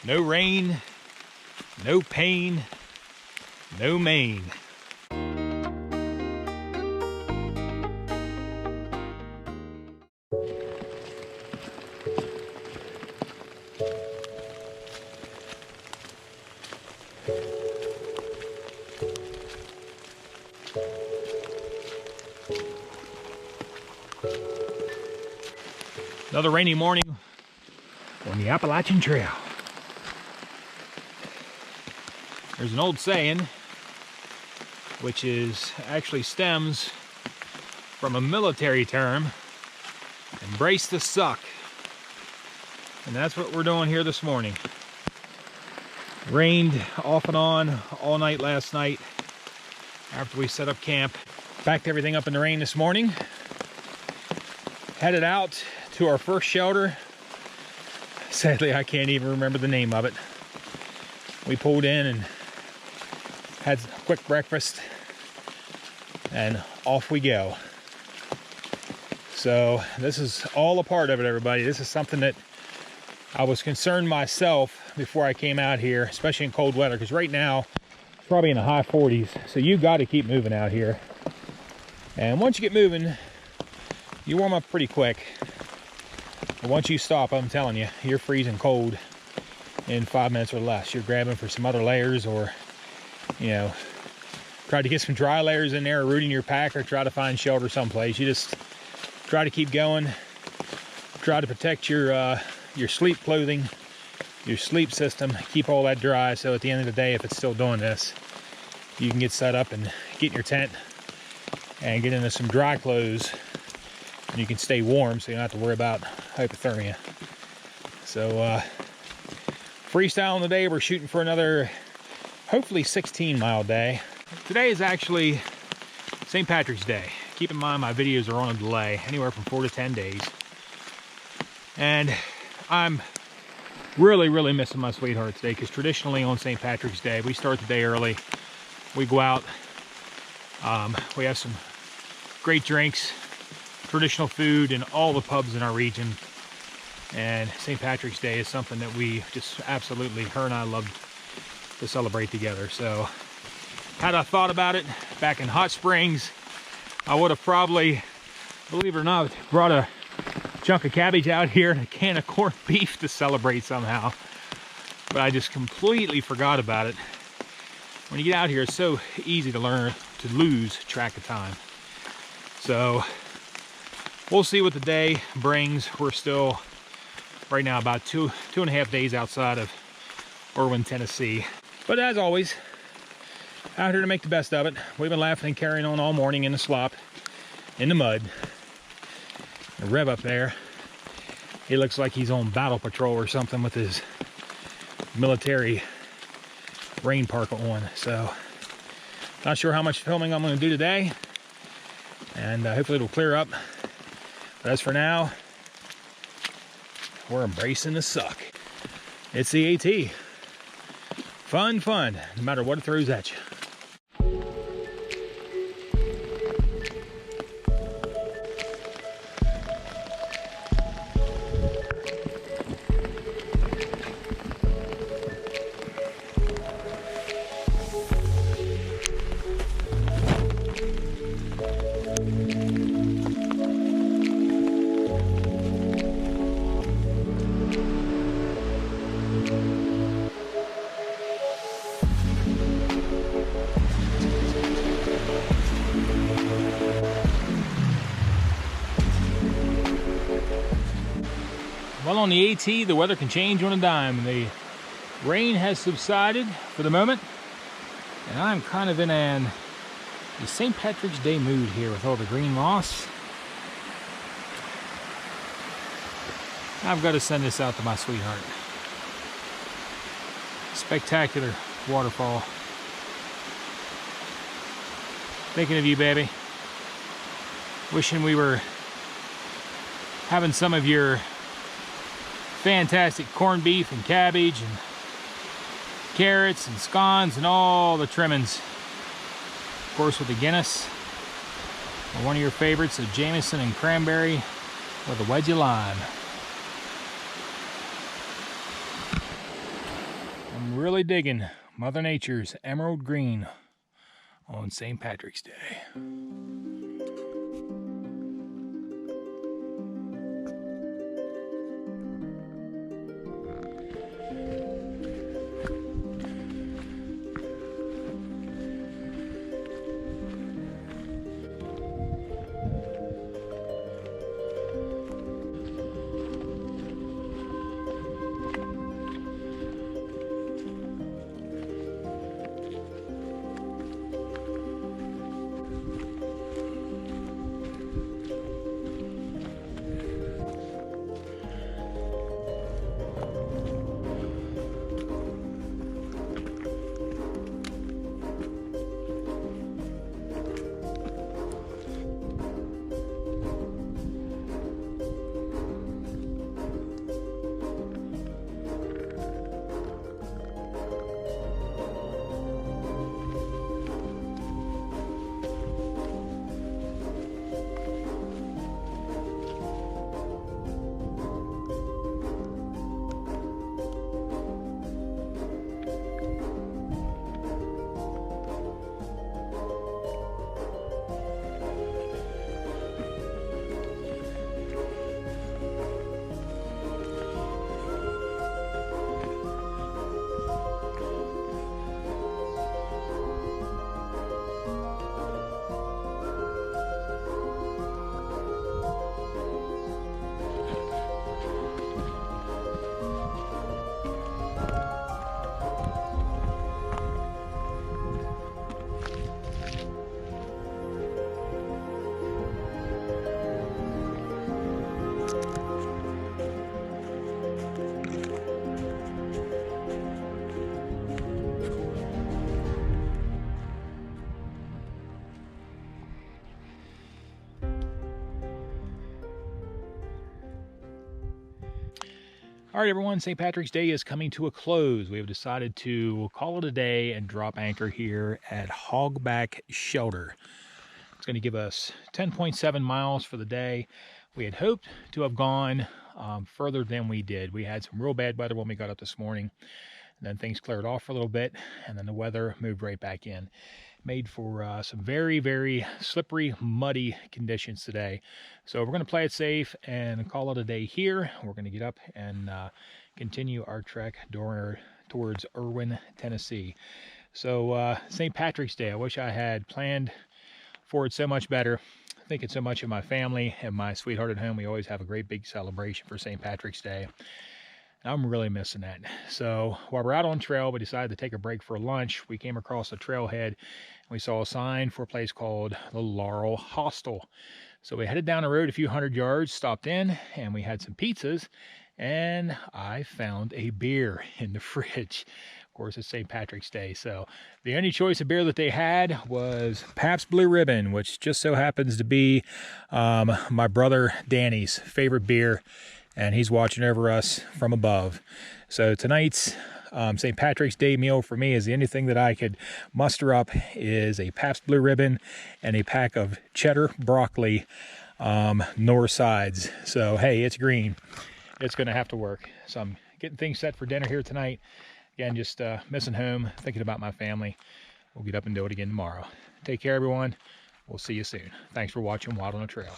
No rain, no pain, no Maine. Another rainy morning on the Appalachian Trail. There's an old saying, which actually stems from a military term, embrace the suck. And that's what we're doing here this morning. Rained off and on all night last night after we set up camp. Backed everything up in the rain this morning. Headed out to our first shelter. Sadly, I can't even remember the name of it. We pulled in and had a quick breakfast and off we go. So this is all a part of it, everybody. This is something that I was concerned myself before I came out here, especially in cold weather, because right now it's probably in the high 40s. So you got to keep moving out here. And once you get moving, you warm up pretty quick. But once you stop, I'm telling you, you're freezing cold in 5 minutes or less. You're grabbing for some other layers, or, you know, try to get some dry layers in there, or rooting your pack, or try to find shelter someplace. You just try to keep going. Try to protect your sleep clothing, your sleep system. Keep all that dry, so at the end of the day, if it's still doing this, you can get set up and get in your tent and get into some dry clothes. And you can stay warm, so you don't have to worry about hypothermia. So freestyling today, we're shooting for another hopefully 16-mile day. Today is actually St. Patrick's Day. Keep in mind my videos are on a delay, anywhere from 4 to 10 days. And I'm really missing my sweetheart today, because traditionally on St. Patrick's Day we start the day early. We go out, we have some great drinks, traditional food in all the pubs in our region, and St. Patrick's Day is something that we just absolutely, her and I, love to celebrate together. So had I thought about it back in Hot Springs, I would have probably, believe it or not, brought a chunk of cabbage out here and a can of corned beef to celebrate somehow, but I just completely forgot about it. When you get out here, it's so easy to lose track of time. So we'll see what the day brings. We're still right now about two and a half days outside of Irwin, Tennessee. But as always, out here to make the best of it. We've been laughing and carrying on all morning in the slop, in the mud. The Rev up there, he looks like he's on battle patrol or something with his military rain parka on. So not sure how much filming I'm going to do today, and hopefully it'll clear up. But as for now, we're embracing the suck. It's the AT. Fun, no matter what it throws at you. Well, on the AT, the weather can change on a dime. The rain has subsided for the moment, and I'm kind of in a St. Patrick's Day mood here with all the green moss. I've got to send this out to my sweetheart. Spectacular waterfall. Thinking of you, baby. Wishing we were having some of your fantastic corned beef and cabbage and carrots and scones and all the trimmings. Of course, with the Guinness, or one of your favorites, of Jameson and cranberry with a wedge of lime. really digging Mother Nature's emerald green on St. Patrick's Day. All right, everyone, St. Patrick's Day is coming to a close. We have decided to call it a day and drop anchor here at Hogback Shelter. It's going to give us 10.7 miles for the day. We had hoped to have gone further than we did. We had some real bad weather when we got up this morning, and then things cleared off for a little bit, and then the weather moved right back in. Made for some very, very slippery, muddy conditions today. So we're going to play it safe and call it a day here. We're going to get up and continue our trek towards Irwin, Tennessee. So St. Patrick's Day, I wish I had planned for it so much better. Thinking so much of my family and my sweetheart at home. We always have a great big celebration for St. Patrick's Day. I'm really missing that. So while we're out on trail, we decided to take a break for lunch. We came across a trailhead. We saw a sign for a place called the Laurel Hostel. So we headed down the road a few hundred yards, stopped in, and we had some pizzas. And I found a beer in the fridge. Of course, it's St. Patrick's Day. So the only choice of beer that they had was Pabst Blue Ribbon, which just so happens to be my brother Danny's favorite beer. And he's watching over us from above. So tonight's St. Patrick's Day meal for me is the only thing that I could muster up is a Pabst Blue Ribbon and a pack of cheddar broccoli north sides. So hey, it's green. It's going to have to work. So I'm getting things set for dinner here tonight. Again, just missing home, thinking about my family. We'll get up and do it again tomorrow. Take care, everyone. We'll see you soon. Thanks for watching Wild on the Trail.